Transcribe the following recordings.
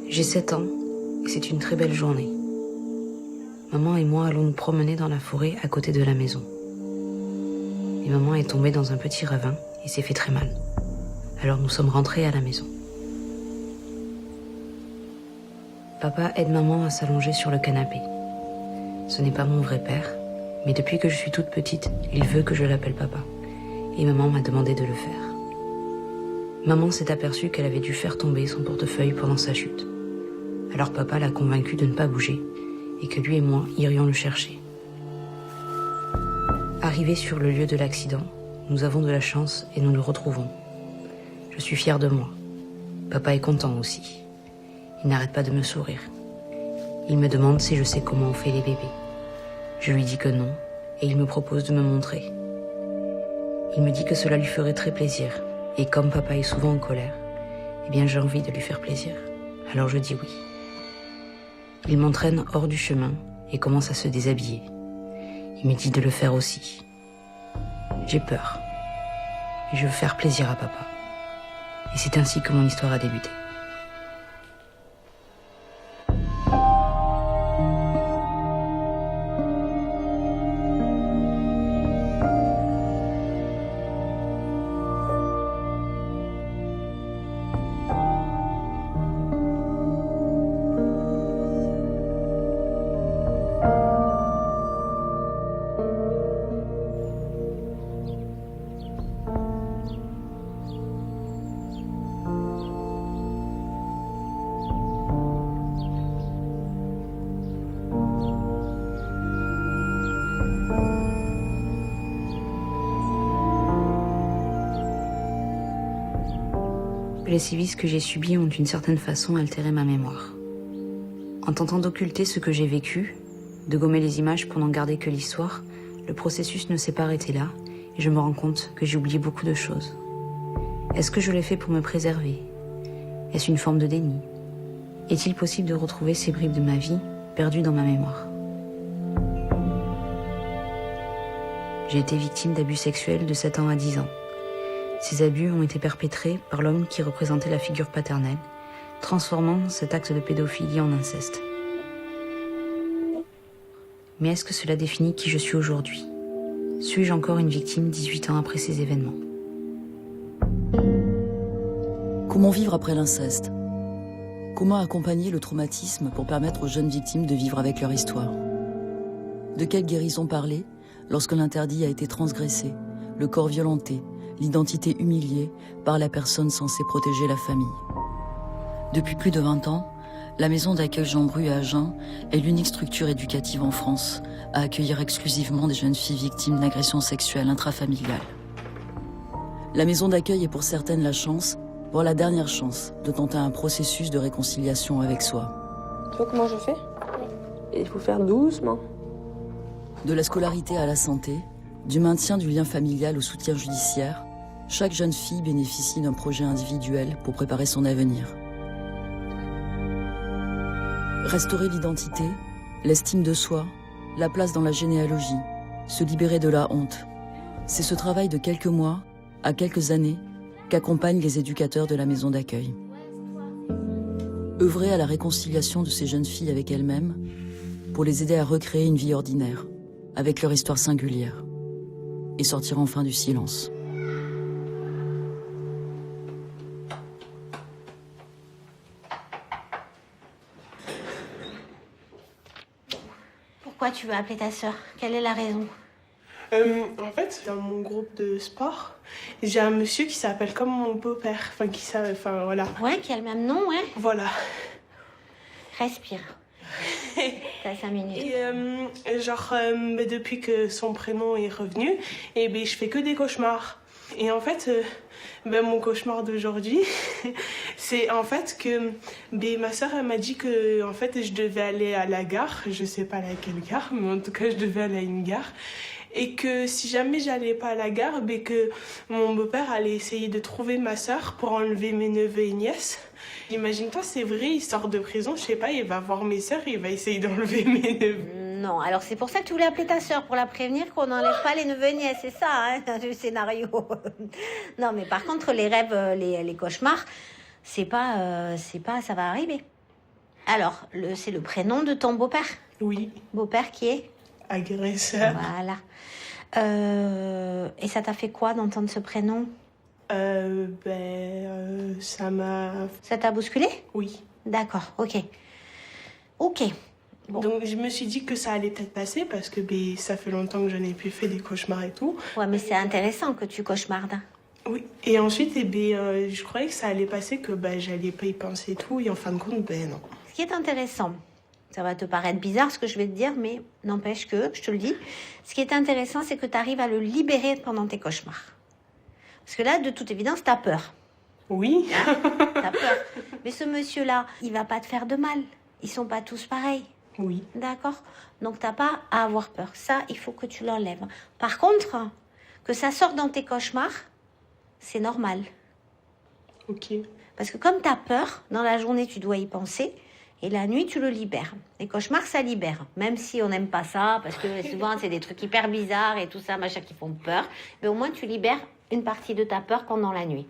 J'ai 7 ans et c'est une très belle journée. Maman et moi allons nous promener dans la forêt à côté de la maison. Et maman est tombée dans un petit ravin et s'est fait très mal. Alors nous sommes rentrés à la maison. Papa aide maman à s'allonger sur le canapé. Ce n'est pas mon vrai père, mais depuis que je suis toute petite, il veut que je l'appelle papa. Et maman m'a demandé de le faire. Maman s'est aperçue qu'elle avait dû faire tomber son portefeuille pendant sa chute. Alors papa l'a convaincue de ne pas bouger et que lui et moi irions le chercher. Arrivés sur le lieu de l'accident, nous avons de la chance et nous le retrouvons. Je suis fière de moi. Papa est content aussi. Il n'arrête pas de me sourire. Il me demande si je sais comment on fait les bébés. Je lui dis que non et il me propose de me montrer. Il me dit que cela lui ferait très plaisir et comme papa est souvent en colère, eh bien j'ai envie de lui faire plaisir. Alors je dis oui. Il m'entraîne hors du chemin et commence à se déshabiller. Il me dit de le faire aussi. J'ai peur. Mais je veux faire plaisir à papa. Et c'est ainsi que mon histoire a débuté. Les sévices que j'ai subis ont d'une certaine façon altéré ma mémoire. En tentant d'occulter ce que j'ai vécu, de gommer les images pour n'en garder que l'histoire, le processus ne s'est pas arrêté là et je me rends compte que j'ai oublié beaucoup de choses. Est-ce que je l'ai fait pour me préserver? Est-ce une forme de déni? Est-il possible de retrouver ces bribes de ma vie perdues dans ma mémoire? J'ai été victime d'abus sexuels de 7 ans à 10 ans. Ces abus ont été perpétrés par l'homme qui représentait la figure paternelle, transformant cet acte de pédophilie en inceste. Mais est-ce que cela définit qui je suis aujourd'hui? Suis-je encore une victime 18 ans après ces événements? Comment vivre après l'inceste? Comment accompagner le traumatisme pour permettre aux jeunes victimes de vivre avec leur histoire? De quelle guérison parler lorsque l'interdit a été transgressé, le corps violenté, l'identité humiliée par la personne censée protéger la famille? Depuis plus de 20 ans, la maison d'accueil Jean Bru à Agen est l'unique structure éducative en France à accueillir exclusivement des jeunes filles victimes d'agressions sexuelles intrafamiliales. La maison d'accueil est pour certaines la chance, voire la dernière chance, de tenter un processus de réconciliation avec soi. Tu vois comment je fais? Il faut faire doucement. De la scolarité à la santé, du maintien du lien familial au soutien judiciaire, chaque jeune fille bénéficie d'un projet individuel pour préparer son avenir. Restaurer l'identité, l'estime de soi, la place dans la généalogie, se libérer de la honte. C'est ce travail de quelques mois à quelques années qu'accompagnent les éducateurs de la maison d'accueil. Œuvrer à la réconciliation de ces jeunes filles avec elles-mêmes pour les aider à recréer une vie ordinaire, avec leur histoire singulière, et sortir enfin du silence. Pourquoi tu veux appeler ta sœur? Quelle est la raison? En fait, dans mon groupe de sport, j'ai un monsieur qui s'appelle comme mon beau-père. Enfin, voilà. Ouais, qui a le même nom, ouais. Voilà. Respire. T'as 5 minutes. Et depuis que son prénom est revenu, je fais que des cauchemars. Et en fait, mon cauchemar d'aujourd'hui, c'est en fait que ma soeur elle m'a dit que en fait je devais aller à la gare, je sais pas laquelle gare, mais en tout cas je devais aller à une gare. Et que si jamais j'allais pas à la gare, que mon beau-père allait essayer de trouver ma soeur pour enlever mes neveux et nièces. Imagine-toi, c'est vrai, il sort de prison, je sais pas, il va voir mes sœurs, il va essayer d'enlever mes neveux. Non, alors c'est pour ça que tu voulais appeler ta sœur, pour la prévenir qu'on n'enlève pas les neveux et nièces, c'est ça, hein, le scénario. Non, mais par contre, les rêves, les cauchemars, c'est pas, ça va arriver. Alors, c'est le prénom de ton beau-père? Oui. Beau-père qui est? Agresseur. Voilà. Et ça t'a fait quoi d'entendre ce prénom? Ça m'a... Ça t'a bousculé? Oui. D'accord, ok. Ok. Bon. Donc je me suis dit que ça allait peut-être passer parce que ça fait longtemps que je n'ai plus fait des cauchemars et tout. Ouais, mais c'est intéressant que tu cauchemardes. Oui. Et ensuite, je croyais que ça allait passer, que j'allais pas y penser et tout. Et en fin de compte, non. Ce qui est intéressant, ça va te paraître bizarre ce que je vais te dire, mais n'empêche que, je te le dis, ce qui est intéressant, c'est que tu arrives à le libérer pendant tes cauchemars. Parce que là, de toute évidence, t'as peur. Oui. T'as peur. Mais ce monsieur-là, il va pas te faire de mal. Ils sont pas tous pareils. Oui. D'accord? Donc t'as pas à avoir peur. Ça, il faut que tu l'enlèves. Par contre, que ça sorte dans tes cauchemars, c'est normal. Ok. Parce que comme t'as peur, dans la journée, tu dois y penser. Et la nuit, tu le libères. Les cauchemars, ça libère. Même si on n'aime pas ça, parce que souvent, c'est des trucs hyper bizarres et tout ça, machin, qui font peur. Mais au moins, tu libères une partie de ta peur pendant la nuit.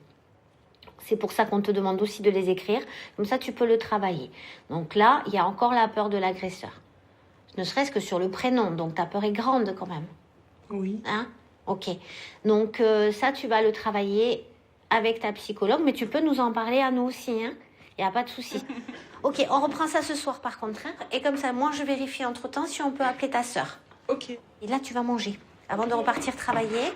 C'est pour ça qu'on te demande aussi de les écrire. Comme ça, tu peux le travailler. Donc là, il y a encore la peur de l'agresseur. Ne serait-ce que sur le prénom. Donc, ta peur est grande quand même. Oui. Hein? Ok. Donc, ça, tu vas le travailler avec ta psychologue. Mais tu peux nous en parler à nous aussi. Hein? Il n'y a pas de souci. Ok, on reprend ça ce soir par contre. Hein? Et comme ça, moi, je vérifie entre-temps si on peut appeler ta sœur. Ok. Et là, tu vas manger. Avant de repartir travailler.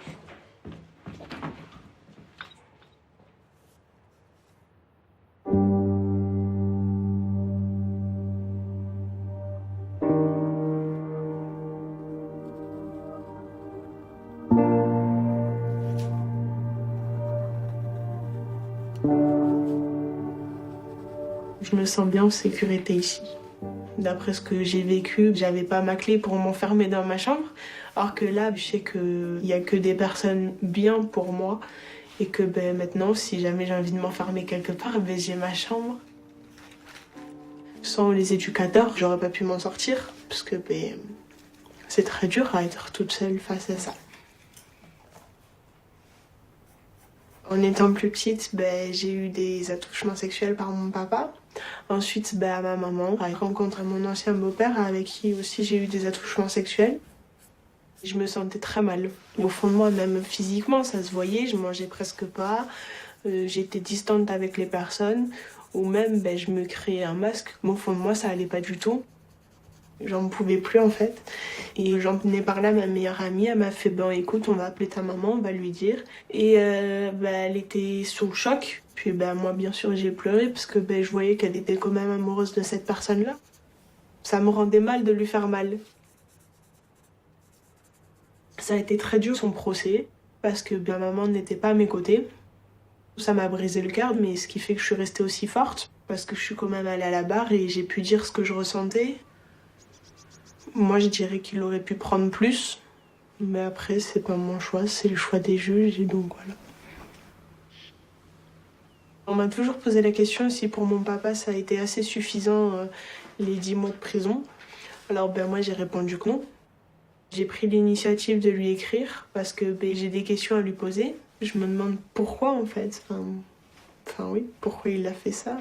Je me sens bien en sécurité ici. D'après ce que j'ai vécu, j'avais pas ma clé pour m'enfermer dans ma chambre. Alors que là, je sais qu'il y a que des personnes bien pour moi. Et que maintenant, si jamais j'ai envie de m'enfermer quelque part, j'ai ma chambre. Sans les éducateurs, j'aurais pas pu m'en sortir. Parce que c'est très dur à être toute seule face à ça. En étant plus petite, j'ai eu des attouchements sexuels par mon papa. Ensuite, à ma maman, j'ai rencontré mon ancien beau-père avec qui aussi j'ai eu des attouchements sexuels. Je me sentais très mal. Au fond de moi, même physiquement, ça se voyait, je mangeais presque pas. J'étais distante avec les personnes. Ou même, je me créais un masque. Mais au fond de moi, ça allait pas du tout. J'en pouvais plus en fait. Et j'en ai parlé à ma meilleure amie, elle m'a fait écoute, on va appeler ta maman, on va lui dire. Et elle était sous le choc. Puis moi bien sûr j'ai pleuré parce que je voyais qu'elle était quand même amoureuse de cette personne-là. Ça me rendait mal de lui faire mal. Ça a été très dur son procès parce que maman n'était pas à mes côtés. Ça m'a brisé le cœur, mais ce qui fait que je suis restée aussi forte parce que je suis quand même allée à la barre et j'ai pu dire ce que je ressentais. Moi, je dirais qu'il aurait pu prendre plus, mais après, c'est pas mon choix, c'est le choix des juges, et donc voilà. On m'a toujours posé la question si pour mon papa, ça a été assez suffisant, les 10 mois de prison. Alors, moi, j'ai répondu que non. J'ai pris l'initiative de lui écrire, parce que j'ai des questions à lui poser. Je me demande pourquoi, en fait. Enfin oui, pourquoi il a fait ça.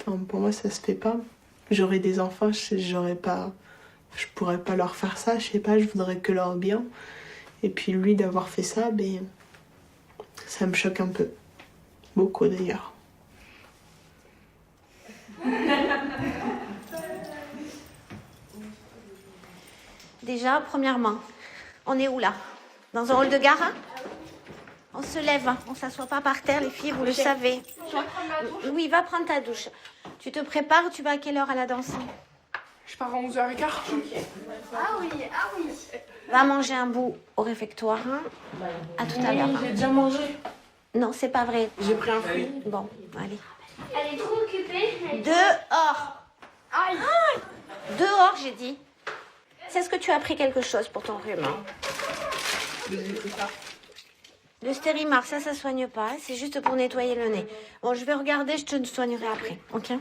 Pour moi, ça se fait pas. J'aurais des enfants, je pourrais pas leur faire ça, je sais pas, je voudrais que leur bien. Et puis lui, d'avoir fait ça, ça me choque un peu. Beaucoup d'ailleurs. Déjà, premièrement, on est où là? Dans un hall de gare? Hein? On se lève, on s'assoit pas par terre, les filles, vous le savez. Oui, va prendre ta douche. Tu te prépares, tu vas à quelle heure à la danse? Je pars à 11h15. Ah oui. Va manger un bout au réfectoire. Hein? À tout à l'heure. J'ai déjà mangé. Non, c'est pas vrai. J'ai pris un fruit. Bon, allez. Elle est trop occupée. Dehors. Aïe. Dehors, j'ai dit. Est-ce que tu as pris quelque chose pour ton rhume? Hein? Le Stérimar, ça soigne pas. C'est juste pour nettoyer le nez. Bon, je vais regarder, je te soignerai après. Ok?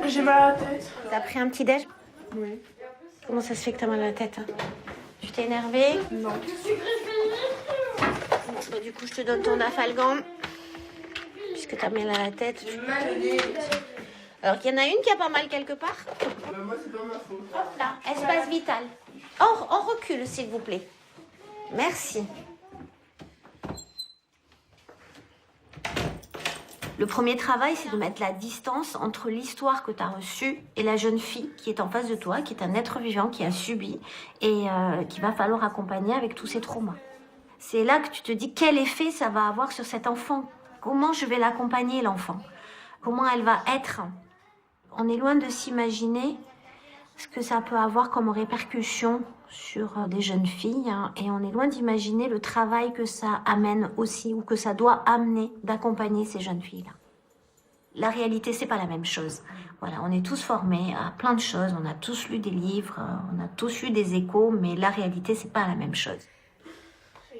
J'ai mal à la tête. T'as pris un petit déj? Oui. Comment ça se fait que t'as mal à la tête? Hein? Tu t'es énervé? Non. Bon, du coup, je te donne ton Dafalgan. Puisque t'as mal à la tête. Alors qu'il y en a une qui a pas mal quelque part. Moi, c'est pas ma faute. Hop là, espace vital. On recule, s'il vous plaît. Merci. Le premier travail, c'est de mettre la distance entre l'histoire que tu as reçue et la jeune fille qui est en face de toi, qui est un être vivant, qui a subi et qu'il va falloir accompagner avec tous ses traumas. C'est là que tu te dis quel effet ça va avoir sur cet enfant. Comment je vais l'accompagner, l'enfant? Comment elle va être? On est loin de s'imaginer ce que ça peut avoir comme répercussion sur des jeunes filles, hein, et on est loin d'imaginer le travail que ça amène aussi, ou que ça doit amener d'accompagner ces jeunes filles-là. La réalité, c'est pas la même chose. Voilà, on est tous formés à plein de choses, on a tous lu des livres, on a tous eu des échos, mais la réalité, c'est pas la même chose.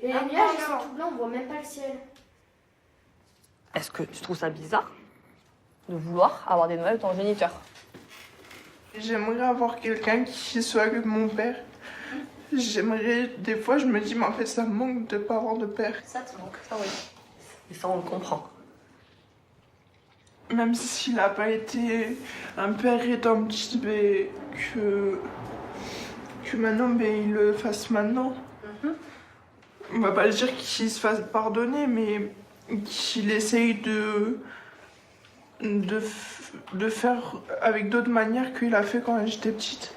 Et les nuages, ils sont tout blancs, on voit même pas le ciel. Est-ce que tu trouves ça bizarre de vouloir avoir des nouvelles de ton géniteur? J'aimerais avoir quelqu'un qui soit comme mon père. J'aimerais, des fois, je me dis, mais en fait, ça me manque de pas avoir de père. Ça te manque, ça oui. Et ça, on le comprend. Même s'il n'a pas été un père rédemptif, mais que maintenant, il le fasse maintenant. On va pas le dire qu'il se fasse pardonner, mais qu'il essaye de faire avec d'autres manières qu'il a fait quand j'étais petite.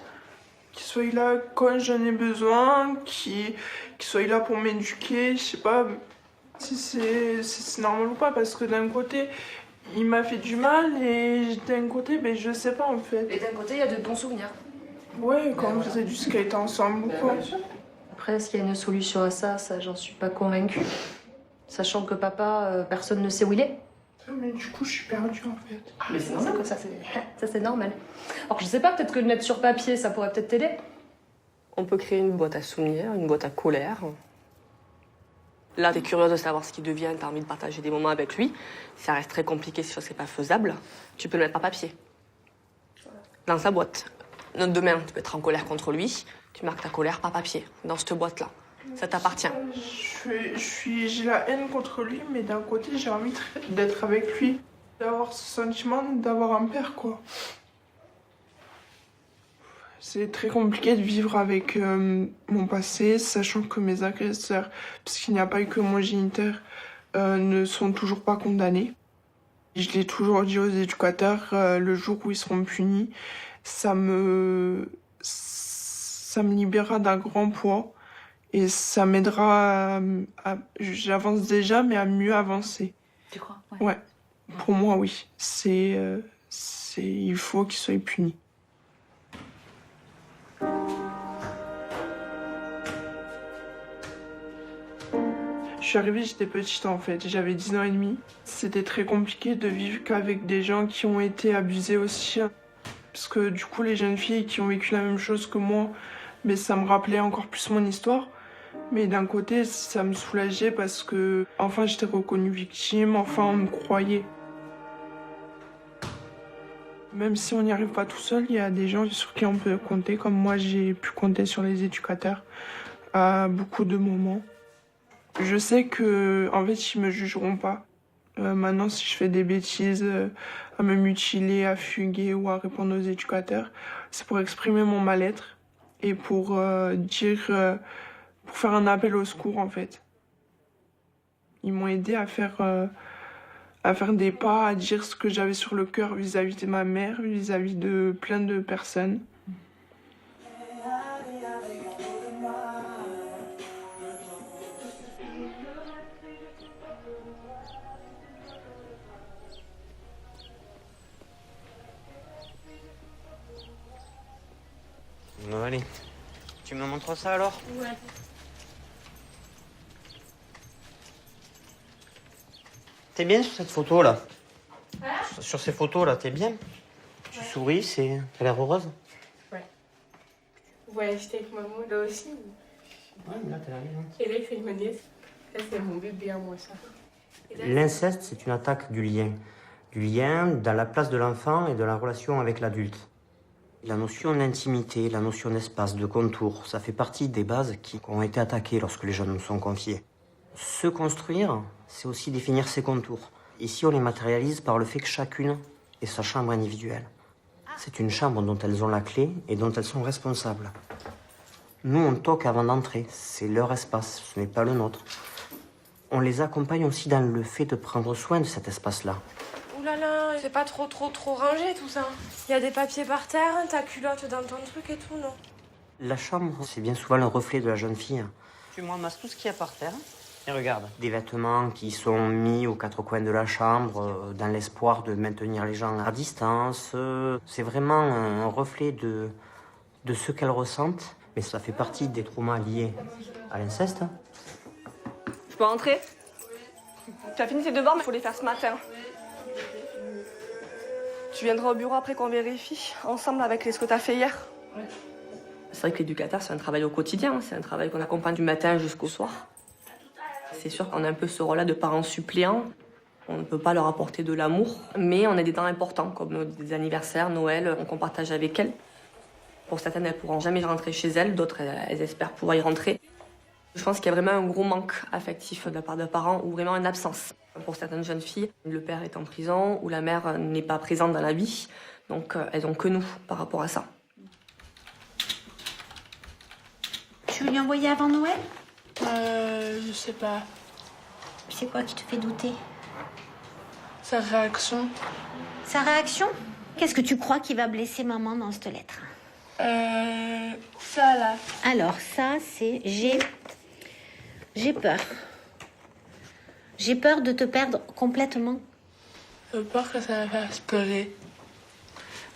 Qu'il soit là quand j'en ai besoin, qu'il soit là pour m'éduquer, je sais pas si c'est normal ou pas, parce que d'un côté, il m'a fait du mal et d'un côté, je sais pas en fait. Et d'un côté, il y a de bons souvenirs. Ouais, quand on faisait du skate ensemble ou quoi. Après, est-ce qu'il y a une solution à ça? Ça, j'en suis pas convaincue. Sachant que papa, personne ne sait où il est. Mais du coup, je suis perdue en fait. Mais c'est normal, ça c'est normal. Alors je sais pas, peut-être que le mettre sur papier, ça pourrait peut-être t'aider. On peut créer une boîte à souvenirs, une boîte à colère. Là, t'es curieuse de savoir ce qu'il devient, t'as envie de partager des moments avec lui. Ça reste très compliqué si c'est pas faisable. Tu peux le mettre par papier. Dans sa boîte. Demain, tu peux être en colère contre lui. Tu marques ta colère par papier, dans cette boîte-là. Ça t'appartient. J'ai la haine contre lui, mais d'un côté, j'ai envie d'être avec lui. D'avoir ce sentiment d'avoir un père, quoi. C'est très compliqué de vivre avec mon passé, sachant que mes agresseurs, puisqu'il n'y a pas eu que mon géniteur, ne sont toujours pas condamnés. Je l'ai toujours dit aux éducateurs, le jour où ils seront punis, ça me libérera d'un grand poids. Et ça m'aidera j'avance déjà, mais à mieux avancer. Tu crois? Ouais. Pour moi, oui. Il faut qu'il soit puni. Je suis arrivée, j'étais petite en fait. J'avais 10 ans et demi. C'était très compliqué de vivre qu'avec des gens qui ont été abusés aussi. Parce que du coup, les jeunes filles qui ont vécu la même chose que moi, mais ça me rappelait encore plus mon histoire. Mais d'un côté, ça me soulageait parce que, enfin, j'étais reconnue victime, enfin, on me croyait. Même si on n'y arrive pas tout seul, il y a des gens sur qui on peut compter, comme moi, j'ai pu compter sur les éducateurs à beaucoup de moments. Je sais que, en fait, ils me jugeront pas. Maintenant, si je fais des bêtises, à me mutiler, à fuguer ou à répondre aux éducateurs, c'est pour exprimer mon mal-être et pour pour faire un appel au secours, en fait. Ils m'ont aidé à faire des pas, à dire ce que j'avais sur le cœur vis-à-vis de ma mère, vis-à-vis de plein de personnes. Bon, allez, tu me montres ça alors? Ouais. T'es bien sur cette photo là? Sur ces photos là, t'es bien? Tu souris, t'as l'air heureuse? Ouais. Vous voyez, j'étais avec maman là aussi. Ouais, mais là t'as l'air bien. Et là, il fait une nièce. Ça, c'est mon bébé à moi, ça. L'inceste, c'est une attaque du lien. Du lien dans la place de l'enfant et de la relation avec l'adulte. La notion d'intimité, la notion d'espace, de contour, ça fait partie des bases qui ont été attaquées lorsque les jeunes nous sont confiés. Se construire, c'est aussi définir ses contours. Ici, on les matérialise par le fait que chacune et sa chambre individuelle. C'est une chambre dont elles ont la clé et dont elles sont responsables. Nous, on toque avant d'entrer. C'est leur espace, ce n'est pas le nôtre. On les accompagne aussi dans le fait de prendre soin de cet espace-là. Ouh là là, c'est pas trop rangé tout ça. Il y a des papiers par terre, ta culotte dans ton truc et tout, non? La chambre, c'est bien souvent le reflet de la jeune fille. Tu me ramasses tout ce qu'il y a par terre. Et regarde. Des vêtements qui sont mis aux quatre coins de la chambre dans l'espoir de maintenir les gens à distance. C'est vraiment un reflet de ce qu'elles ressentent. Mais ça fait partie des traumas liés à l'inceste. Je peux rentrer? Tu as fini tes devoirs, mais il faut les faire ce matin. Tu viendras au bureau après qu'on vérifie, ensemble avec ce que tu as fait hier. C'est vrai que l'éducateur, c'est un travail au quotidien. C'est un travail qu'on accompagne du matin jusqu'au soir. C'est sûr qu'on a un peu ce rôle-là de parents suppléants. On ne peut pas leur apporter de l'amour, mais on a des temps importants, comme des anniversaires, Noël, qu'on partage avec elles. Pour certaines, elles ne pourront jamais rentrer chez elles, d'autres, elles espèrent pouvoir y rentrer. Je pense qu'il y a vraiment un gros manque affectif de la part des parents, ou vraiment une absence. Pour certaines jeunes filles, le père est en prison, ou la mère n'est pas présente dans la vie, donc elles n'ont que nous par rapport à ça. Tu veux lui envoyer avant Noël? Je sais pas. C'est quoi qui te fait douter? Sa réaction. Sa réaction? Qu'est-ce que tu crois qui va blesser maman dans cette lettre? Ça là. Alors ça, c'est j'ai peur. J'ai peur de te perdre complètement. J'ai peur que ça va faire pleurer.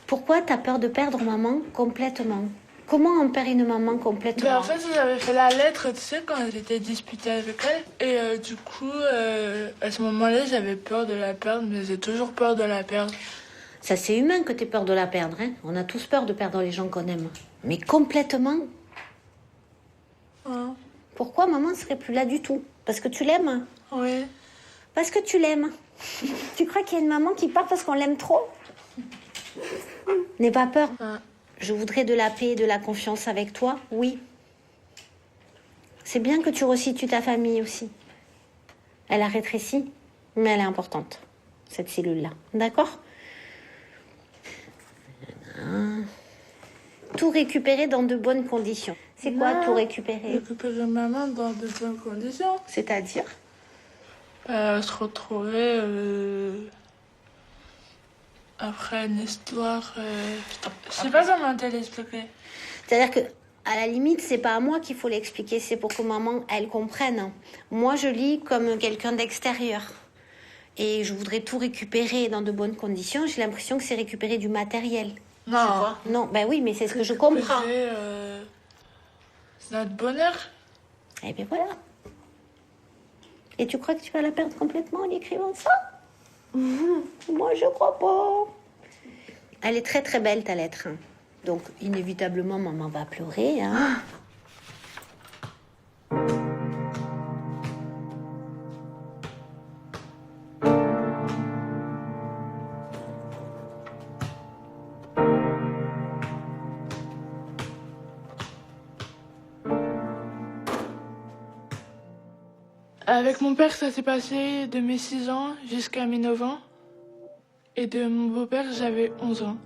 Pourquoi t'as peur de perdre maman complètement? Comment on perd une maman complètement? Ben, en fait, j'avais fait la lettre, tu sais, quand j'étais disputée avec elle. Et du coup, à ce moment-là, j'avais peur de la perdre, mais j'ai toujours peur de la perdre. Ça, c'est humain que t'aies peur de la perdre, hein. On a tous peur de perdre les gens qu'on aime. Mais complètement? Hein? Pourquoi maman serait plus là du tout? Parce que tu l'aimes? Oui. Parce que tu l'aimes. Tu crois qu'il y a une maman qui part parce qu'on l'aime trop? N'aie pas peur. Hein. Je voudrais de la paix et de la confiance avec toi, oui. C'est bien que tu resitues ta famille aussi. Elle a rétréci, mais elle est importante, cette cellule-là. D'accord? Tout récupérer dans de bonnes conditions. C'est quoi tout récupérer? Récupérer maman dans de bonnes conditions. C'est-à-dire? Se retrouver après une histoire. Je sais pas comment te l'expliquer. C'est-à-dire que, à la limite, c'est pas à moi qu'il faut l'expliquer, c'est pour que maman, elle comprenne. Moi, je lis comme quelqu'un d'extérieur. Et je voudrais tout récupérer dans de bonnes conditions. J'ai l'impression que c'est récupérer du matériel. Non. Non, ben oui, mais c'est ce que je comprends. C'est notre bonheur. Eh bien voilà. Et tu crois que tu vas la perdre complètement en écrivant ça? Moi, je crois pas. Elle est très très belle, ta lettre. Donc, inévitablement, maman va pleurer. Hein. Avec mon père, ça s'est passé de mes 6 ans jusqu'à mes 9 ans. Et de mon beau-père, j'avais 11 ans.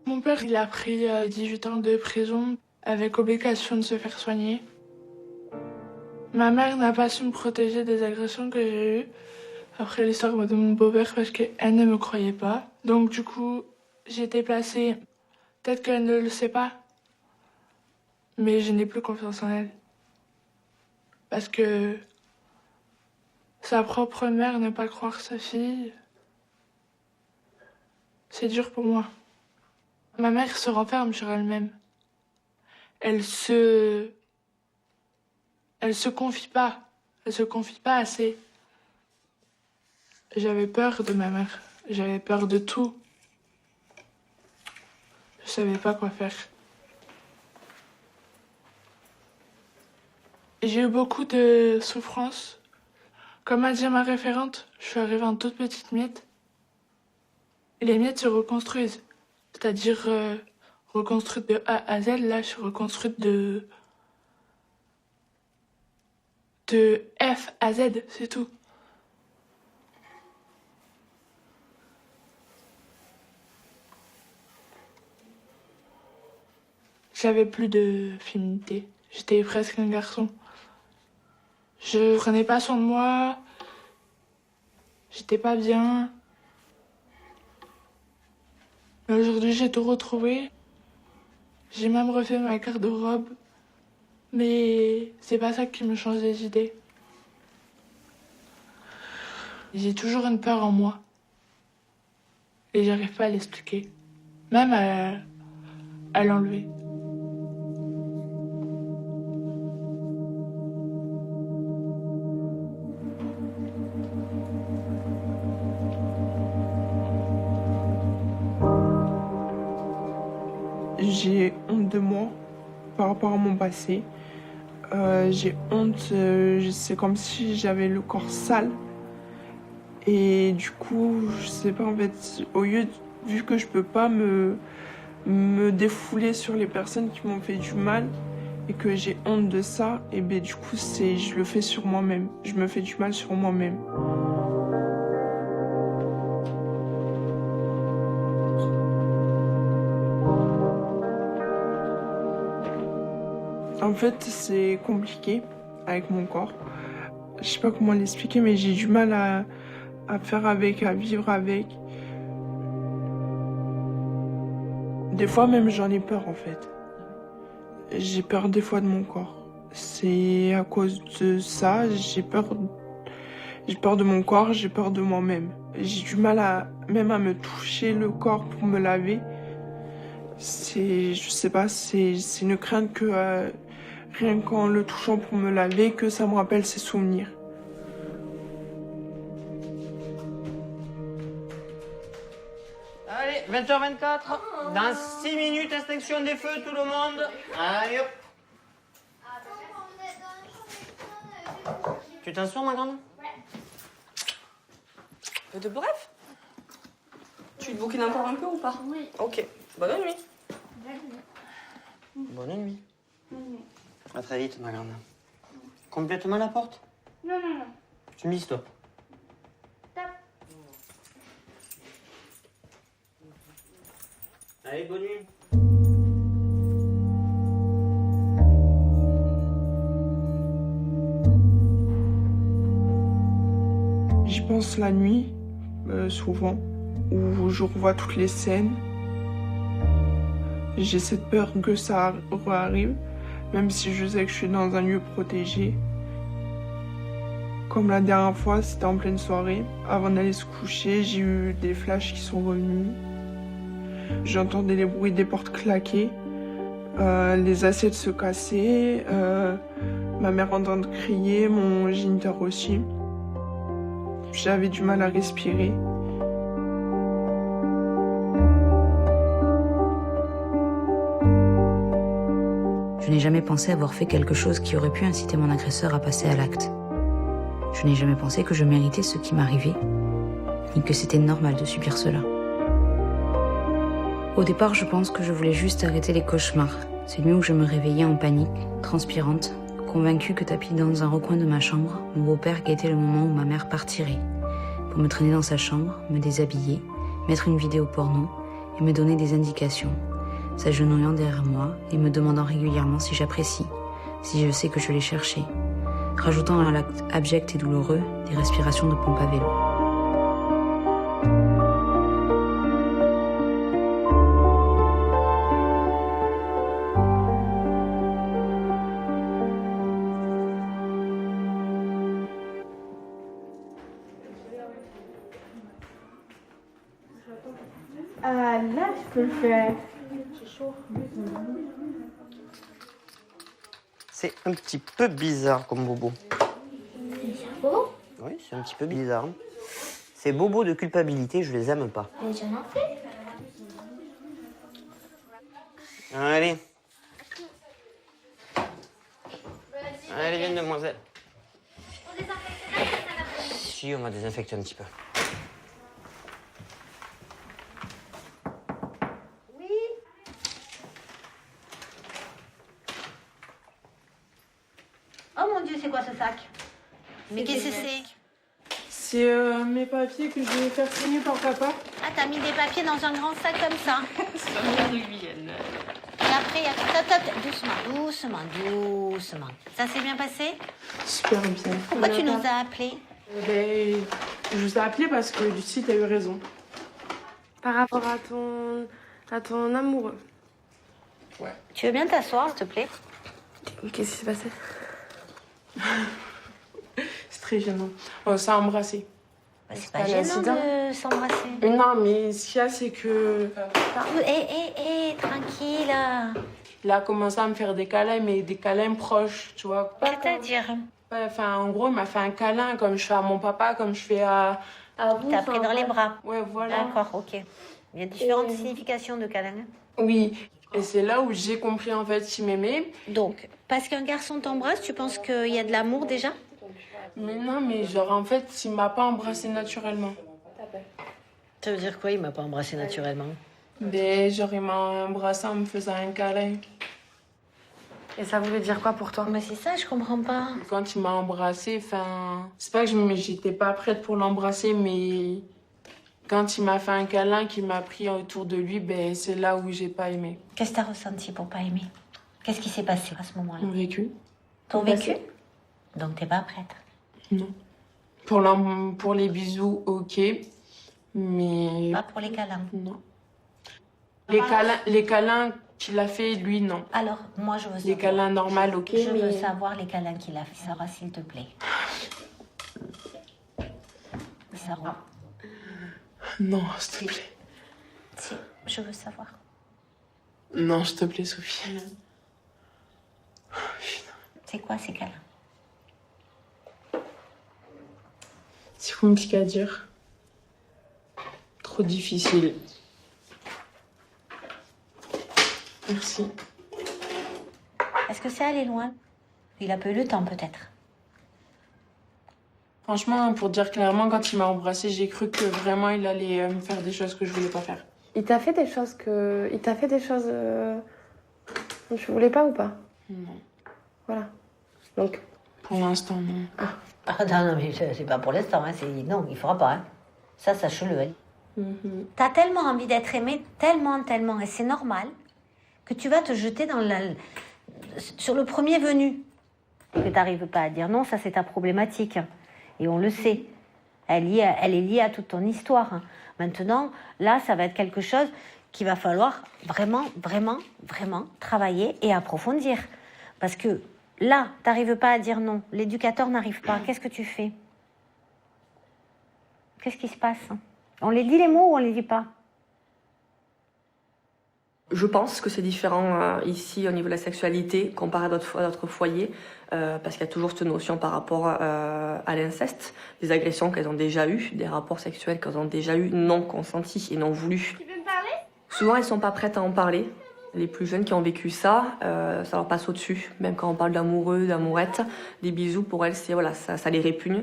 Mon père, il a pris 18 ans de prison avec obligation de se faire soigner. Ma mère n'a pas su me protéger des agressions que j'ai eues après l'histoire de mon beau-père parce qu'elle ne me croyait pas. Donc du coup, j'ai été placée. Peut-être qu'elle ne le sait pas, mais je n'ai plus confiance en elle. Parce que sa propre mère ne pas croire sa fille, c'est dur pour moi. Ma mère se renferme sur elle-même. Elle se confie pas. Elle se confie pas assez. J'avais peur de ma mère. J'avais peur de tout. Je savais pas quoi faire. J'ai eu beaucoup de souffrances. Comme a dit ma référente, je suis arrivée en toute petite miette. Et les miettes se reconstruisent. C'est-à-dire reconstruite de A à Z. Là, je suis reconstruite de F à Z, c'est tout. J'avais plus de féminité. J'étais presque un garçon. Je prenais pas soin de moi. J'étais pas bien. Mais aujourd'hui, j'ai tout retrouvé. J'ai même refait ma garde-robe. Mais c'est pas ça qui me change les idées. J'ai toujours une peur en moi. Et j'arrive pas à l'expliquer. Même à l'enlever. J'ai honte de moi par rapport à mon passé. J'ai honte, c'est comme si j'avais le corps sale. Et du coup, je sais pas, en fait, vu que je peux pas me défouler sur les personnes qui m'ont fait du mal et que j'ai honte de ça, et ben du coup, je le fais sur moi-même. Je me fais du mal sur moi-même. En fait, c'est compliqué avec mon corps. Je sais pas comment l'expliquer, mais j'ai du mal à faire avec, à vivre avec. Des fois même j'en ai peur en fait. J'ai peur des fois de mon corps. C'est à cause de ça, j'ai peur de mon corps, j'ai peur de moi-même. J'ai du mal même à me toucher le corps pour me laver. Je sais pas, c'est une crainte que rien qu'en le touchant pour me laver, que ça me rappelle ces souvenirs. Allez, 20h24. Dans 6 minutes, extinction des feux, tout le monde. Allez hop. Tu t'en sors, ma grande? Peu de bref. Tu te bouquines encore un peu ou pas? Oui. Ok. Bonne nuit. Bonne nuit. À très vite, ma grande. Complètement la porte? Non, non, non. Tu me dis stop. Stop. Allez, bonne nuit. J'y pense la nuit, souvent, où je revois toutes les scènes. J'ai cette peur que ça arrive, même si je sais que je suis dans un lieu protégé. Comme la dernière fois, c'était en pleine soirée. Avant d'aller se coucher, j'ai eu des flashs qui sont revenus. J'entendais les bruits des portes claquer, les assiettes se casser, ma mère en train de crier, mon géniteur aussi. J'avais du mal à respirer. Je n'ai jamais pensé avoir fait quelque chose qui aurait pu inciter mon agresseur à passer à l'acte. Je n'ai jamais pensé que je méritais ce qui m'arrivait, ni que c'était normal de subir cela. Au départ, je pense que je voulais juste arrêter les cauchemars, ces nuits où je me réveillais en panique, transpirante, convaincue que tapis dans un recoin de ma chambre, mon beau-père guettait le moment où ma mère partirait, pour me traîner dans sa chambre, me déshabiller, mettre une vidéo porno et me donner des indications, s'agenouillant derrière moi et me demandant régulièrement si j'apprécie, si je sais que je l'ai cherché, rajoutant à l'acte abject et douloureux des respirations de pompe à vélo. Là, je peux le faire. C'est chaud. C'est un petit peu bizarre comme bobo. C'est beau. Oui, c'est un petit peu bizarre. Ces bobos de culpabilité, je les aime pas. Mais j'en ai fait. Allez. Allez, viens, demoiselle. Si, on va désinfecter un petit peu. Oh mon Dieu, c'est quoi ce sac? Mais qu'est-ce que c'est? C'est mes papiers que je vais faire signer par papa. Ah, t'as mis des papiers dans un grand sac comme ça. Ça me revienne. Et après, il y a tout. Doucement. Ça s'est bien passé? Super bien. Pourquoi tu nous as appelés? Ben, je vous ai appelé parce que Lucie, t'as eu raison. Par rapport à ton amoureux. Ouais. Tu veux bien t'asseoir, s'il te plaît? Qu'est-ce qui s'est passé? C'est très gênant. On s'est embrassé. Bah, c'est pas gênant de s'embrasser. Non, mais ce qu'il y a, c'est que... Tranquille. Il a commencé à me faire des câlins, mais des câlins proches, tu vois. C'est-à-dire? Ouais, enfin, en gros, il m'a fait un câlin comme je fais à mon papa, comme je fais à vous. T'as pris dans les bras. Ouais, voilà. D'accord, ok. Il y a différentes significations de câlin. Oui, et c'est là où j'ai compris en fait qu'il m'aimait. Donc, parce qu'un garçon t'embrasse, tu penses qu'il y a de l'amour déjà? Mais non, mais genre en fait, il m'a pas embrassé naturellement. Ça veut dire quoi, il m'a pas embrassé naturellement? Ben, genre, il m'a embrassé en me faisant un câlin. Et ça voulait dire quoi pour toi? Mais c'est ça, je comprends pas. Quand il m'a embrassé, enfin, c'est pas que j'étais pas prête pour l'embrasser, mais quand il m'a fait un câlin, qu'il m'a pris autour de lui, ben c'est là où j'ai pas aimé. Qu'est-ce que t'as ressenti pour pas aimer? Qu'est-ce qui s'est passé à ce moment-là? Mon vécu. Ton vécu? Donc t'es pas prête? Non. Pour les bisous, ok, mais... Pas pour les câlins? Non. Les câlins qu'il a fait, lui, non. Alors, moi, je veux savoir. Les câlins normaux, ok, Je mais... veux savoir les câlins qu'il a fait, Sarah, s'il te plaît. Sarah. Non, s'il te plaît. Si, je veux savoir. Non, s'il te plaît, Sophie. C'est quoi ces câlins? C'est compliqué à dire. Trop difficile. Merci. Est-ce que c'est allé loin? Il a pas eu le temps, peut-être. Franchement, pour dire clairement, quand il m'a embrassée, j'ai cru que vraiment il allait me faire des choses que je voulais pas faire. Il t'a fait des choses dont tu voulais pas ou pas? Non. Voilà. Donc. Pour l'instant, non. Ah non, mais c'est pas pour l'instant, hein. Non, il fera pas, hein. Ça, sache-le, hein. T'as tellement envie d'être aimé, tellement, et c'est normal, que tu vas te jeter sur le premier venu. Que t'arrives pas à dire non, ça c'est ta problématique. Et on le sait. Elle est liée à toute ton histoire. Maintenant, là, ça va être quelque chose qu'il va falloir vraiment travailler et approfondir. Parce que là, t'arrives pas à dire non. L'éducateur n'arrive pas. Qu'est-ce que tu fais? Qu'est-ce qui se passe? On les dit les mots ou on les dit pas? Je pense que c'est différent ici au niveau de la sexualité comparé à d'autres foyers, parce qu'il y a toujours cette notion par rapport à l'inceste, des agressions qu'elles ont déjà eues, des rapports sexuels qu'elles ont déjà eus non consentis et non voulus. Tu veux me parler? Souvent, elles sont pas prêtes à en parler. Les plus jeunes qui ont vécu ça, ça leur passe au-dessus. Même quand on parle d'amoureux, d'amourettes, des bisous, pour elles, c'est voilà, ça les répugne.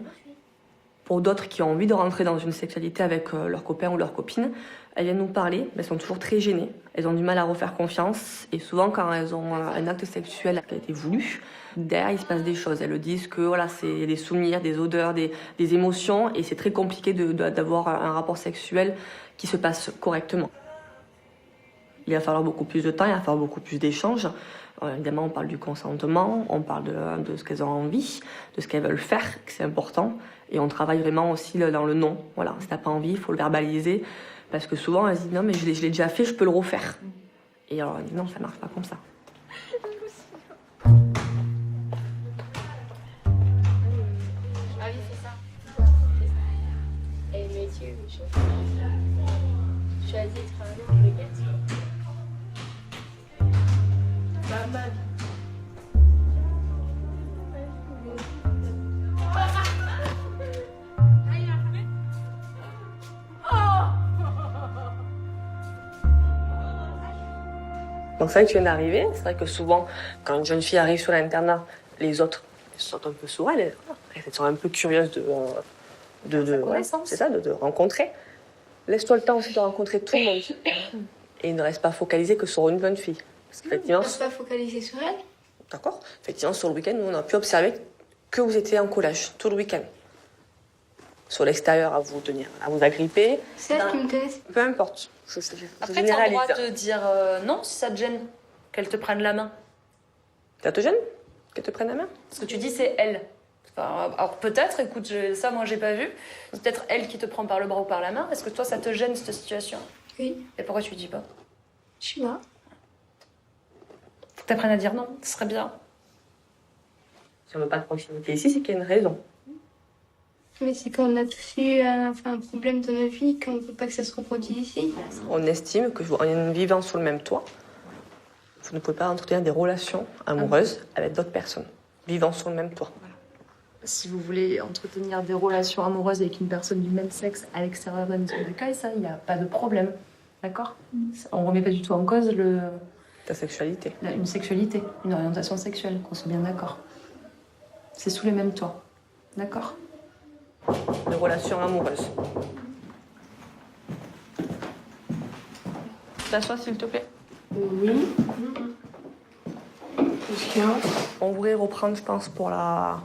Pour d'autres qui ont envie de rentrer dans une sexualité avec leurs copains ou leurs copines, elles viennent nous parler, mais elles sont toujours très gênées. Elles ont du mal à refaire confiance. Et souvent, quand elles ont un acte sexuel qui a été voulu, derrière, il se passe des choses. Elles le disent que voilà, c'est des souvenirs, des odeurs, des émotions. Et c'est très compliqué d'avoir un rapport sexuel qui se passe correctement. Il va falloir beaucoup plus de temps, il va falloir beaucoup plus d'échanges. Évidemment, on parle du consentement, on parle de ce qu'elles ont envie, de ce qu'elles veulent faire, que c'est important. Et on travaille vraiment aussi dans le non. Voilà, si t'as pas envie, il faut le verbaliser. Parce que souvent, elles se disent non, mais je l'ai déjà fait, je peux le refaire. Et alors, on dit non, ça marche pas comme ça. Allez, c'est ça. Et le métier, je choisis de travailler dans le gâteau. Maman. Donc c'est vrai que tu viens d'arriver. C'est vrai que souvent, quand une jeune fille arrive sur l'internat, les autres sortent un peu sur elle. Elles sont un peu curieuses de rencontrer. Laisse-toi le temps aussi de rencontrer tout le monde. Et ne reste pas focalisé que sur une bonne fille. Parce qu'effectivement, Ne reste pas focalisé sur elle. D'accord. Effectivement, sur le week-end, nous, on a pu observer que vous étiez en collage tout le week-end. Sur l'extérieur, à vous agripper. C'est elle qui me connaît. Peu importe. Je Après, tu as le généralise. droit de dire non si ça te gêne. Qu'elle te prenne la main. Ça te gêne qu'elle te prenne la main? Ce que tu dis, c'est elle. Enfin, alors peut-être, écoute, ça moi j'ai pas vu. C'est peut-être elle qui te prend par le bras ou par la main. Est-ce que toi ça te gêne cette situation? Oui. Et pourquoi tu dis pas? Je sais pas. Faut que t'apprennes à dire non, ce serait bien. Si on veut pas de proximité ici, c'est qu'il y a une raison. Mais c'est qu'on a tous eu un problème dans nos vies, qu'on ne veut pas que ça se reproduise ici. On estime que en vivant sous le même toit, vous ne pouvez pas entretenir des relations amoureuses avec d'autres personnes, vivant sous le même toit. Si vous voulez entretenir des relations amoureuses avec une personne du même sexe à l'extérieur d'un maison d'accueil, ça, il n'y a pas de problème. D'accord? On remet pas du tout en cause ta sexualité. Une sexualité, une orientation sexuelle, qu'on soit bien d'accord. C'est sous les mêmes toits. D'accord? Des relations amoureuses. T'assois, s'il te plaît. Oui. Qu'est-ce qu'il y a? On voudrait reprendre, je pense, pour la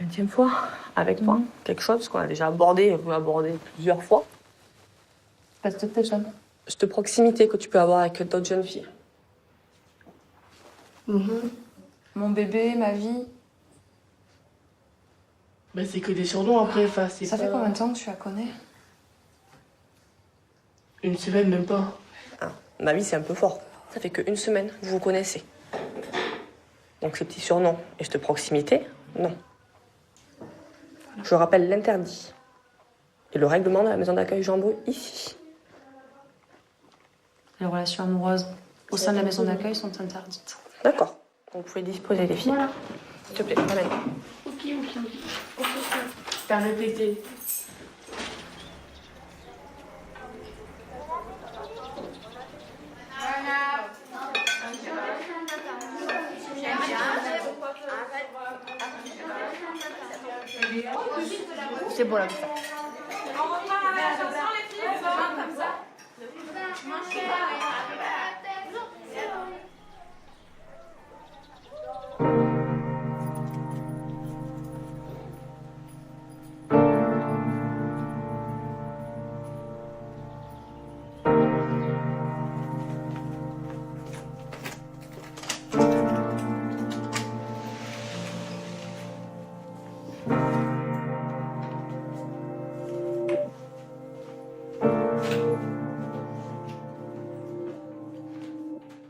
20e fois avec toi, quelque chose qu'on a déjà abordé plusieurs fois. Parce que t'es jeune. Cette proximité que tu peux avoir avec d'autres jeunes filles. Mon bébé, ma vie. Bah, c'est que des surnoms après, Ça fait combien de temps que tu la connais? Une semaine, même pas. Ah, ma vie, c'est un peu fort. Ça fait qu'une semaine que vous vous connaissez. Donc ces petits surnoms et cette proximité, non. Je rappelle l'interdit et le règlement de la maison d'accueil Jean Brouille ici. Les relations amoureuses au sein de la maison d'accueil sont interdites. D'accord. Vous pouvez disposer des filles. Voilà. S'il te plaît, ramène. Ok. T'as répété. C'est bon là, tout ça.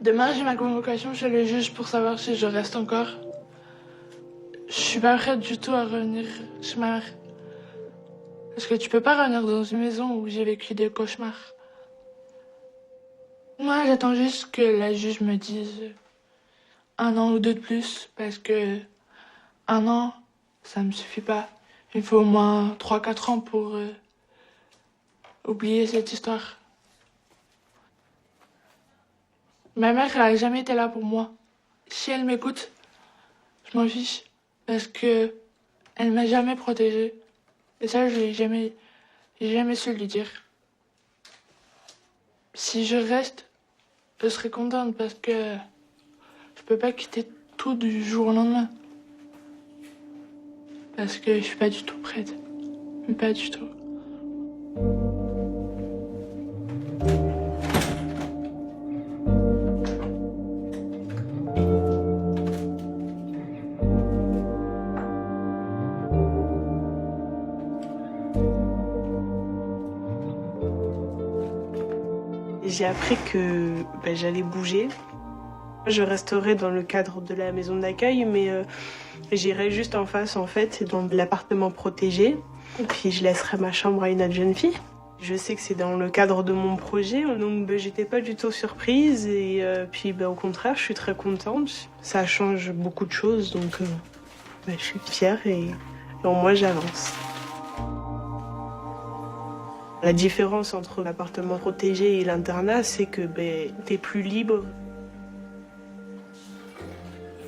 Demain, j'ai ma convocation chez le juge pour savoir si je reste encore. Je suis pas prête du tout à revenir chez ma mère. Parce que tu peux pas revenir dans une maison où j'ai vécu des cauchemars. Moi, j'attends juste que la juge me dise 1 an ou 2 de plus. Parce que 1 an, ça me suffit pas. Il faut au moins 3-4 ans pour oublier cette histoire. Ma mère, elle a jamais été là pour moi. Si elle m'écoute, je m'en fiche. Parce que elle m'a jamais protégée. Et ça, j'ai jamais su lui dire. Si je reste, je serai contente parce que je peux pas quitter tout du jour au lendemain. Parce que je suis pas du tout prête. Pas du tout. J'ai appris que j'allais bouger. Je resterai dans le cadre de la maison d'accueil, mais j'irai juste en face, en fait, dans l'appartement protégé. Et puis je laisserai ma chambre à une autre jeune fille. Je sais que c'est dans le cadre de mon projet, donc j'étais pas du tout surprise. Et puis au contraire, je suis très contente. Ça change beaucoup de choses, donc je suis fière et moi j'avance. La différence entre l'appartement protégé et l'internat, c'est que t'es plus libre.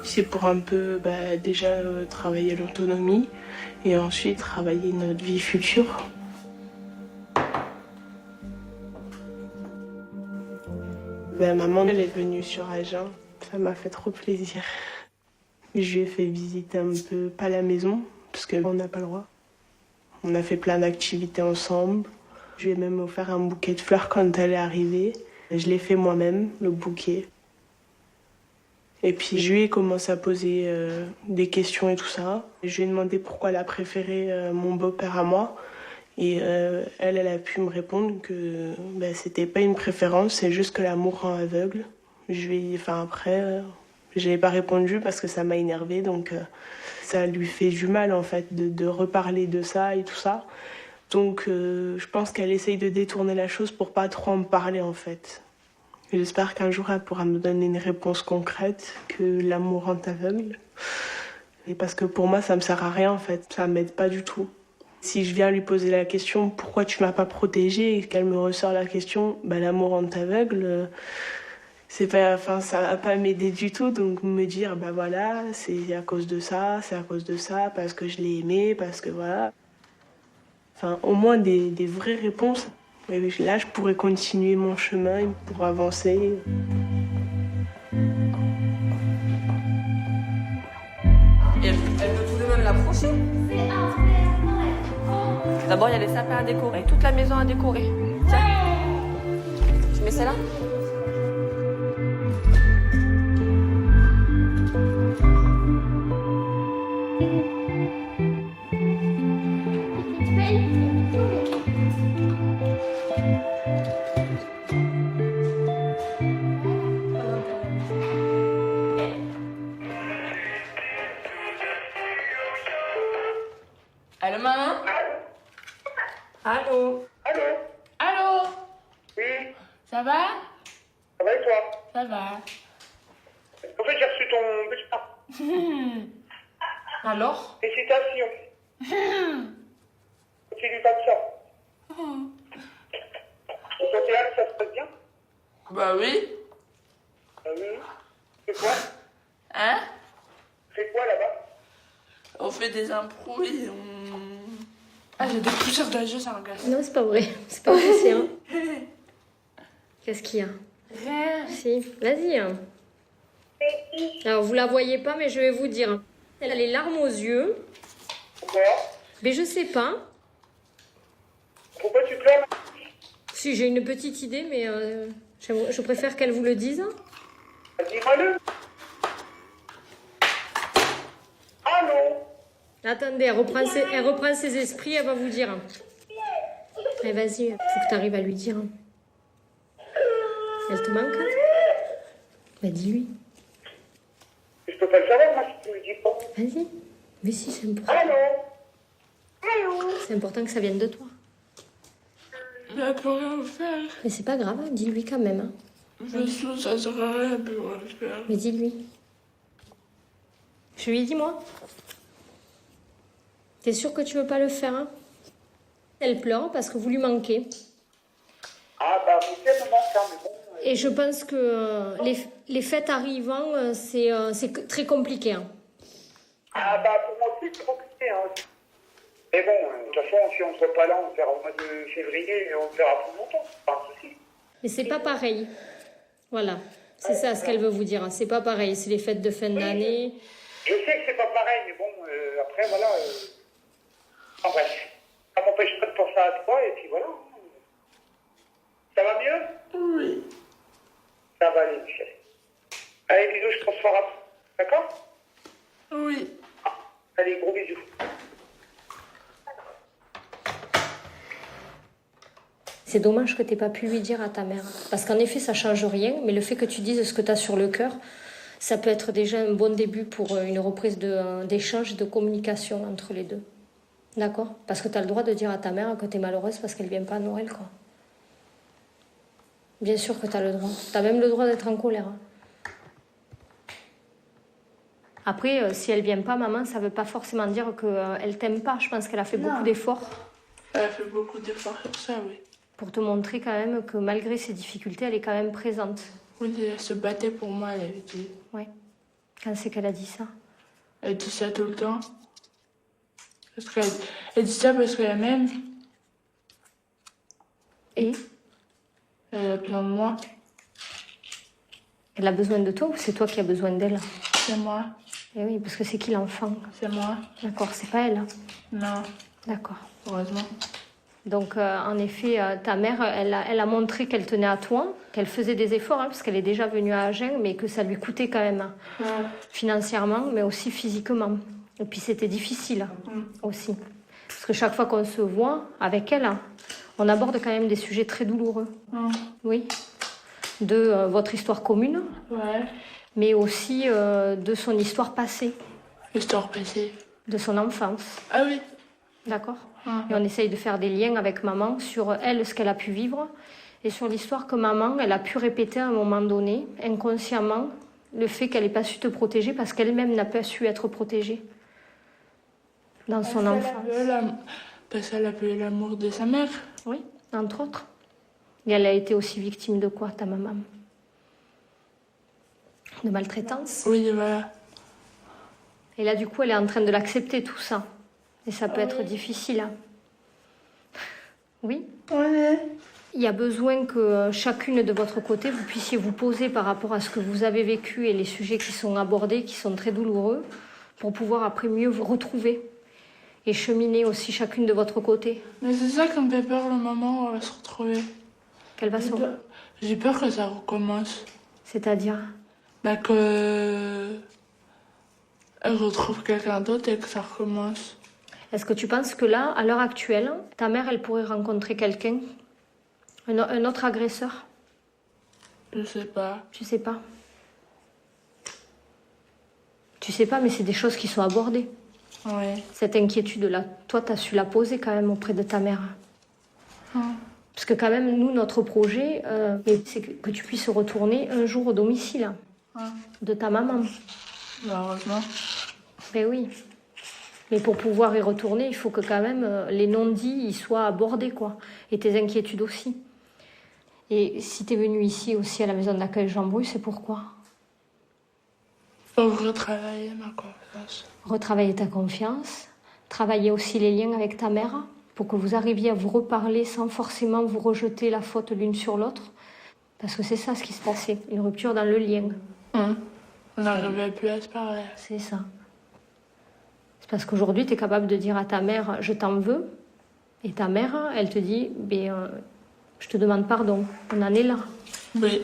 C'est pour un peu déjà travailler l'autonomie et ensuite travailler notre vie future. Maman, elle est venue sur Agen. Ça m'a fait trop plaisir. Je lui ai fait visiter un peu, pas la maison, parce qu'on n'a pas le droit. On a fait plein d'activités ensemble. Je lui ai même offert un bouquet de fleurs quand elle est arrivée. Je l'ai fait moi-même, le bouquet. Et puis je lui ai commencé à poser des questions et tout ça. Je lui ai demandé pourquoi elle a préféré mon beau-père à moi. Et elle a pu me répondre que c'était pas une préférence, c'est juste que l'amour rend aveugle. Après, je n'ai pas répondu parce que ça m'a énervée, donc ça lui fait du mal en fait de reparler de ça et tout ça. Donc je pense qu'elle essaye de détourner la chose pour pas trop en parler en fait. J'espère qu'un jour elle pourra me donner une réponse concrète, que l'amour rend aveugle. Et parce que pour moi ça me sert à rien en fait, ça m'aide pas du tout. Si je viens lui poser la question pourquoi tu m'as pas protégée et qu'elle me ressort la question l'amour rend aveugle, ça va pas m'aider du tout. Donc me dire voilà, c'est à cause de ça, parce que je l'ai aimé, parce que voilà. Enfin au moins des vraies réponses. Et là je pourrais continuer mon chemin pour avancer. Et elle peut tout de même l'approcher. D'abord, il y a les sapins à décorer, toute la maison à décorer. Tiens, tu mets celle-là. Allô, maman? Allô? Allô? Allô? Oui? Ça va? Ça va et toi? Ça va. En fait, j'ai reçu ton bulletin. Alors? Félicitations. Continue comme ça. Au social, ça se passe bien? Bah oui. Ah oui. C'est quoi? Hein? C'est quoi là-bas? On fait des impros et on... Ah, j'ai des poussières dans les yeux, ça m'agace. Non, c'est pas vrai. C'est pas vrai, c'est hein. Qu'est-ce qu'il y a? Rien. Si, vas-y. Hein. Alors, vous la voyez pas, mais je vais vous dire. Elle a les larmes aux yeux. Pourquoi? Mais je sais pas. Pourquoi tu pleures? Si, j'ai une petite idée, mais je préfère qu'elle vous le dise. Dis-moi-le. Allô? Attendez, elle reprend ses esprits, elle va vous dire. Allez, vas-y, faut que tu arrives à lui dire. Elle te manque? Bah, dis-lui. Je peux pas le savoir, moi, si tu me le dis pas. Vas-y. Mais si, c'est important. Allô? Allô? C'est important que ça vienne de toi. Mais elle peut rien faire. Mais c'est pas grave, dis-lui quand même. Hein. Mais sinon, ça sert à rien, elle peut rien faire. Mais dis-lui. Je lui ai dit, moi. T'es sûr que tu veux pas le faire, hein? Elle pleure parce que vous lui manquez. Ah, bah, vous êtes me manquant, mais bon. Et je pense que les fêtes arrivant, c'est très compliqué. Hein. Ah, bah, pour moi aussi, c'est compliqué, hein. Mais bon, de toute façon, si on ne serait pas là, on le fera au mois de février et on le fera pour longtemps, c'est pas un souci. Mais c'est pas pareil. Voilà. C'est ça ce qu'elle veut vous dire. C'est pas pareil. C'est les fêtes de fin d'année. Je sais que c'est pas pareil, mais bon, après, voilà. En bref, ça m'empêche pas de penser à toi, et puis voilà. Ça va mieux? Oui. Ça va aller, Michel. Allez, bisous, je transfère après. D'accord? Oui. Allez, gros bisous. C'est dommage que tu n'aies pas pu lui dire à ta mère. Parce qu'en effet, ça ne change rien, mais le fait que tu dises ce que tu as sur le cœur, ça peut être déjà un bon début pour une reprise d'échange et de communication entre les deux. D'accord? Parce que tu as le droit de dire à ta mère que tu es malheureuse parce qu'elle ne vient pas à Noël, quoi. Bien sûr que tu as le droit. Tu as même le droit d'être en colère. Hein. Après, si elle ne vient pas, maman, ça ne veut pas forcément dire qu'elle ne t'aime pas. Je pense qu'elle a fait beaucoup d'efforts. Elle a fait beaucoup d'efforts sur ça, oui. Pour te montrer quand même que malgré ses difficultés, elle est quand même présente. Oui, elle se battait pour moi, elle avait dit. Oui. Quand c'est qu'elle a dit ça? Elle dit ça tout le temps. Elle dit ça parce qu'elle m'aime. Et? Elle a besoin de moi. Elle a besoin de toi ou c'est toi qui as besoin d'elle? C'est moi. Eh oui, parce que c'est qui l'enfant? C'est moi. D'accord, c'est pas elle. Non. D'accord. Heureusement. Donc, en effet, ta mère, elle a montré qu'elle tenait à toi, qu'elle faisait des efforts, parce qu'elle est déjà venue à Agen, mais que ça lui coûtait quand même, financièrement, mais aussi physiquement. Et puis, c'était difficile aussi. Parce que chaque fois qu'on se voit avec elle, on aborde quand même des sujets très douloureux. Oui. De votre histoire commune, mais aussi de son histoire passée. Histoire passée. De son enfance. Ah oui. D'accord. Et on essaye de faire des liens avec maman sur elle, ce qu'elle a pu vivre, et sur l'histoire que maman, elle a pu répéter à un moment donné, inconsciemment, le fait qu'elle n'ait pas su te protéger parce qu'elle-même n'a pas su être protégée dans son enfance. Parce qu'elle a eu l'amour de sa mère. Oui, entre autres. Et elle a été aussi victime de quoi, ta maman? De maltraitance? Oui, voilà. Et là, du coup, elle est en train de l'accepter, tout ça. Et ça peut être difficile. Oui. Il y a besoin que chacune de votre côté, vous puissiez vous poser par rapport à ce que vous avez vécu et les sujets qui sont abordés, qui sont très douloureux, pour pouvoir après mieux vous retrouver et cheminer aussi chacune de votre côté. Mais c'est ça qui me fait peur le moment où on va se retrouver. Qu'elle va se... J'ai peur que ça recommence. C'est-à-dire? Bah que... Elle retrouve quelqu'un d'autre et que ça recommence. Est-ce que tu penses que là, à l'heure actuelle, ta mère, elle pourrait rencontrer quelqu'un, un autre agresseur? Je sais pas. Tu sais pas? Tu sais pas, mais c'est des choses qui sont abordées. Oui. Cette inquiétude-là, toi, tu as su la poser quand même auprès de ta mère. Parce que quand même, nous, notre projet, c'est que tu puisses retourner un jour au domicile de ta maman. Malheureusement. Ben oui. Mais pour pouvoir y retourner, il faut que quand même les non-dits ils soient abordés, quoi. Et tes inquiétudes aussi. Et si tu es venu ici aussi à la maison d'accueil Jean Brouille, c'est pourquoi? Pour retravailler ma confiance. Retravailler ta confiance. Travailler aussi les liens avec ta mère pour que vous arriviez à vous reparler sans forcément vous rejeter la faute l'une sur l'autre. Parce que c'est ça ce qui se passait, une rupture dans le lien. On n'arrivait plus à se parler. C'est ça. C'est parce qu'aujourd'hui, tu es capable de dire à ta mère « je t'en veux ». Et ta mère, elle te dit « je te demande pardon ». On en est là. Oui.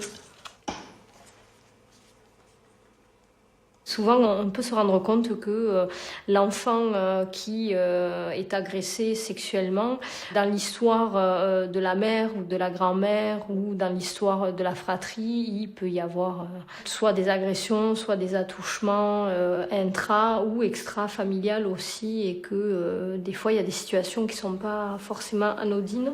Souvent, on peut se rendre compte que l'enfant qui est agressé sexuellement, dans l'histoire de la mère ou de la grand-mère ou dans l'histoire de la fratrie, il peut y avoir soit des agressions, soit des attouchements intra- ou extra-familiales aussi, et que des fois, il y a des situations qui ne sont pas forcément anodines.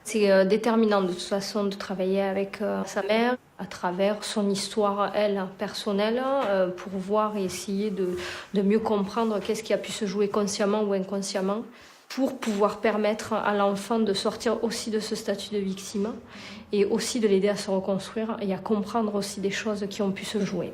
C'est déterminant de toute façon de travailler avec sa mère à travers son histoire, elle, personnelle, pour voir et essayer de mieux comprendre qu'est-ce qui a pu se jouer consciemment ou inconsciemment, pour pouvoir permettre à l'enfant de sortir aussi de ce statut de victime et aussi de l'aider à se reconstruire et à comprendre aussi des choses qui ont pu se jouer.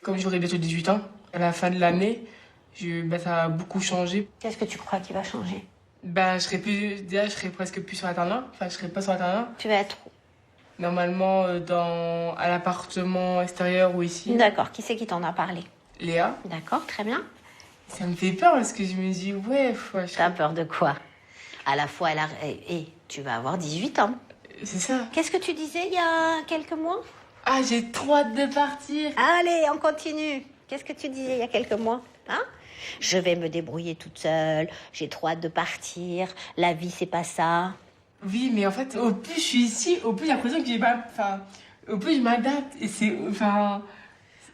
Comme j'aurai bientôt 18 ans, à la fin de l'année, ça a beaucoup changé. Qu'est-ce que tu crois qui va changer? Je serai presque plus sur l'internat. Enfin, je serai pas sur l'internat. Tu vas être où? normalement à l'appartement extérieur ou ici. D'accord, qui c'est qui t'en a parlé? Léa. D'accord, très bien. Ça me fait peur parce que je me dis, ouais... T'as peur de quoi? À la fois, tu vas avoir 18 ans. C'est ça. Qu'est-ce que tu disais il y a quelques mois? Ah, j'ai trop hâte de partir. Allez, on continue. Qu'est-ce que tu disais il y a quelques mois? Hein? Je vais me débrouiller toute seule. J'ai trop hâte de partir. La vie, c'est pas ça. Oui, mais en fait, au plus je suis ici, au plus j'ai l'impression que j'ai pas... Enfin, au plus je m'adapte. Et c'est... Enfin...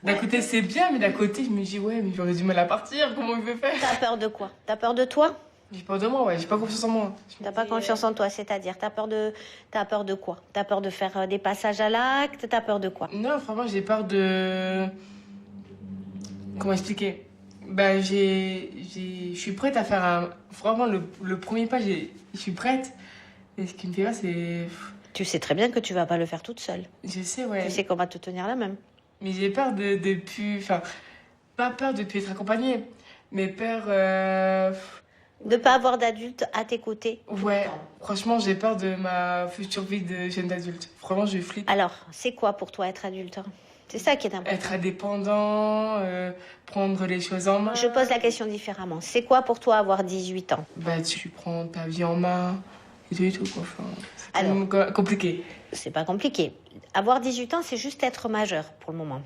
D'un côté, c'est bien, mais d'un côté, je me dis, ouais, mais j'aurais du mal à partir. Comment je vais faire? T'as peur de quoi? T'as peur de toi? J'ai peur de moi, ouais. J'ai pas confiance en moi. T'as pas confiance en toi, c'est-à-dire t'as peur de quoi? T'as peur de faire des passages à l'acte? T'as peur de quoi? Non, vraiment, j'ai peur de... Comment expliquer? Ben, je suis prête à faire Vraiment, le premier pas, je suis prête. Et ce qui me fait peur, c'est... Tu sais très bien que tu vas pas le faire toute seule. Je sais, ouais. Tu sais qu'on va te tenir la même. Mais j'ai peur de plus... Enfin, pas peur de plus être accompagnée, mais peur... De pas avoir d'adulte à tes côtés. Ouais, franchement, j'ai peur de ma future vie de jeune adulte. Vraiment, je flippe. Alors, c'est quoi pour toi être adulte? C'est ça qui est important. Être indépendant, prendre les choses en main. Je pose la question différemment. C'est quoi pour toi avoir 18 ans? Bah, tu prends ta vie en main et tout, quoi. Enfin, c'est quand même compliqué. C'est pas compliqué. Avoir 18 ans, c'est juste être majeur pour le moment.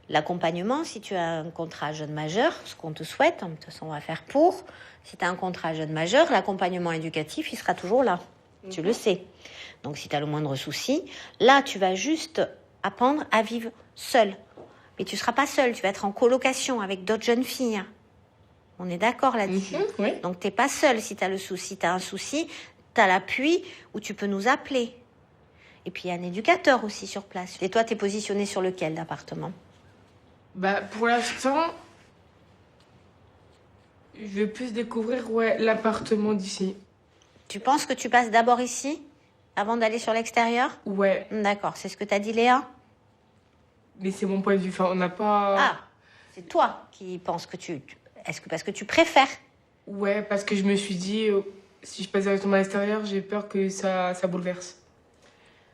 L'accompagnement, si tu as un contrat jeune majeur, ce qu'on te souhaite, de toute façon on va faire pour. Si tu as un contrat jeune majeur, l'accompagnement éducatif, il sera toujours là. Tu le sais. Donc si tu as le moindre souci, là tu vas juste apprendre à vivre seul. Mais tu ne seras pas seul, tu vas être en colocation avec d'autres jeunes filles. On est d'accord là-dessus. Oui. Donc tu n'es pas seul si tu as le souci. Tu as un souci, tu as l'appui où tu peux nous appeler. Et puis il y a un éducateur aussi sur place. Et toi, tu es positionné sur lequel d'appartement? Bah, pour l'instant, je veux plus découvrir l'appartement d'ici. Tu penses que tu passes d'abord ici, avant d'aller sur l'extérieur? Ouais. D'accord, c'est ce que t'as dit Léa? Mais c'est mon point de vue, enfin, on n'a pas... Ah, c'est toi qui penses que Est-ce que parce que tu préfères? Ouais, parce que je me suis dit, si je passe directement à l'extérieur, j'ai peur que ça bouleverse.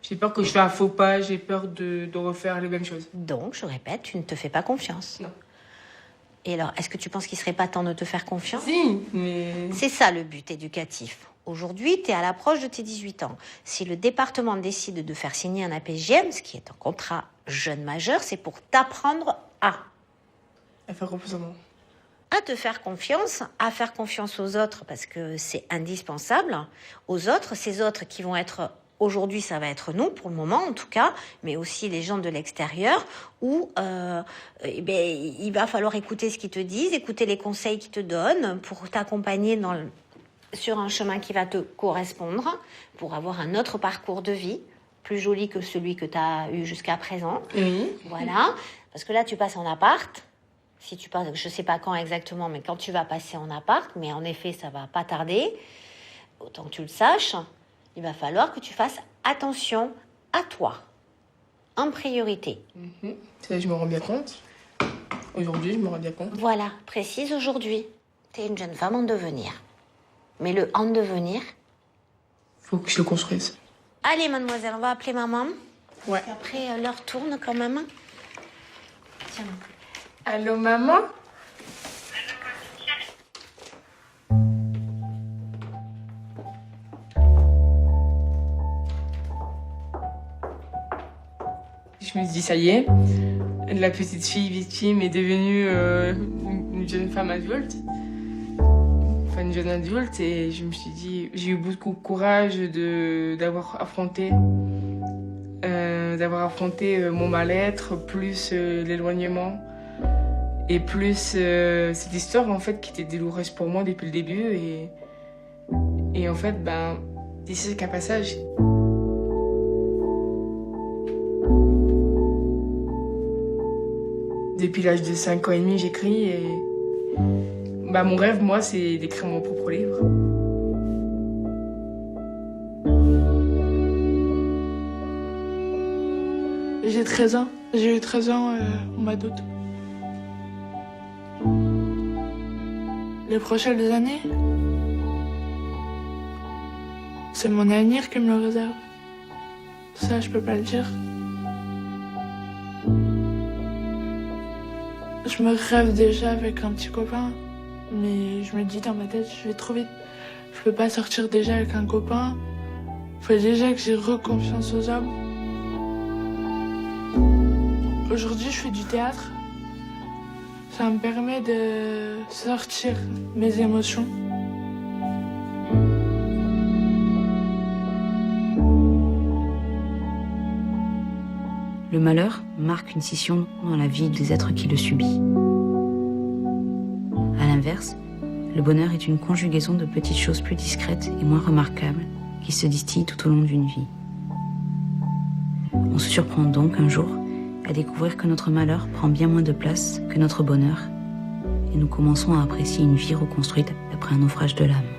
J'ai peur que je fasse un faux pas, j'ai peur de refaire les mêmes choses. Donc, je répète, tu ne te fais pas confiance. Non. Et alors, est-ce que tu penses qu'il serait pas temps de te faire confiance? Si, mais... C'est ça le but éducatif. Aujourd'hui, tu es à l'approche de tes 18 ans. Si le département décide de faire signer un APJM, ce qui est un contrat jeune majeur, c'est pour t'apprendre à faire confiance en moi. À te faire confiance, à faire confiance aux autres, parce que c'est indispensable. Aux autres, ces autres qui vont être... Aujourd'hui, ça va être nous, pour le moment en tout cas, mais aussi les gens de l'extérieur, où il va falloir écouter ce qu'ils te disent, écouter les conseils qu'ils te donnent pour t'accompagner sur un chemin qui va te correspondre, pour avoir un autre parcours de vie, plus joli que celui que tu as eu jusqu'à présent. Oui. Voilà, parce que là, tu passes en appart. Si tu passes, je ne sais pas quand exactement, mais quand tu vas passer en appart, mais en effet, ça va pas tarder, autant que tu le saches, il va falloir que tu fasses attention à toi, en priorité. Ça, je me rends bien compte. Aujourd'hui, je me rends bien compte. Voilà, précise aujourd'hui. Tu es une jeune femme en devenir. Mais le en devenir... Faut que je le construise. Allez, mademoiselle, on va appeler maman. Ouais. Parce qu'après, l'heure tourne quand même. Tiens. Allô, maman? Je me dis, ça y est, la petite fille victime est devenue une jeune femme adulte. Enfin, une jeune adulte, et je me suis dit, j'ai eu beaucoup de courage d'avoir affronté mon mal-être, plus l'éloignement, et plus cette histoire, en fait, qui était douloureuse pour moi depuis le début. Et en fait, c'est qu'un passage. Depuis l'âge de 5 ans et demi, j'écris et mon rêve, moi, c'est d'écrire mon propre livre. J'ai 13 ans. J'ai eu 13 ans au mois d'août. Les prochaines années, c'est mon avenir qui me le réserve. Ça, je peux pas le dire. Je me rêve déjà avec un petit copain, mais je me dis dans ma tête, je vais trop vite. Je peux pas sortir déjà avec un copain. Faut déjà que j'ai reconfiance aux hommes. Aujourd'hui, je fais du théâtre. Ça me permet de sortir mes émotions. Le malheur marque une scission dans la vie des êtres qui le subissent. À l'inverse, le bonheur est une conjugaison de petites choses plus discrètes et moins remarquables qui se distillent tout au long d'une vie. On se surprend donc un jour à découvrir que notre malheur prend bien moins de place que notre bonheur et nous commençons à apprécier une vie reconstruite après un naufrage de l'âme.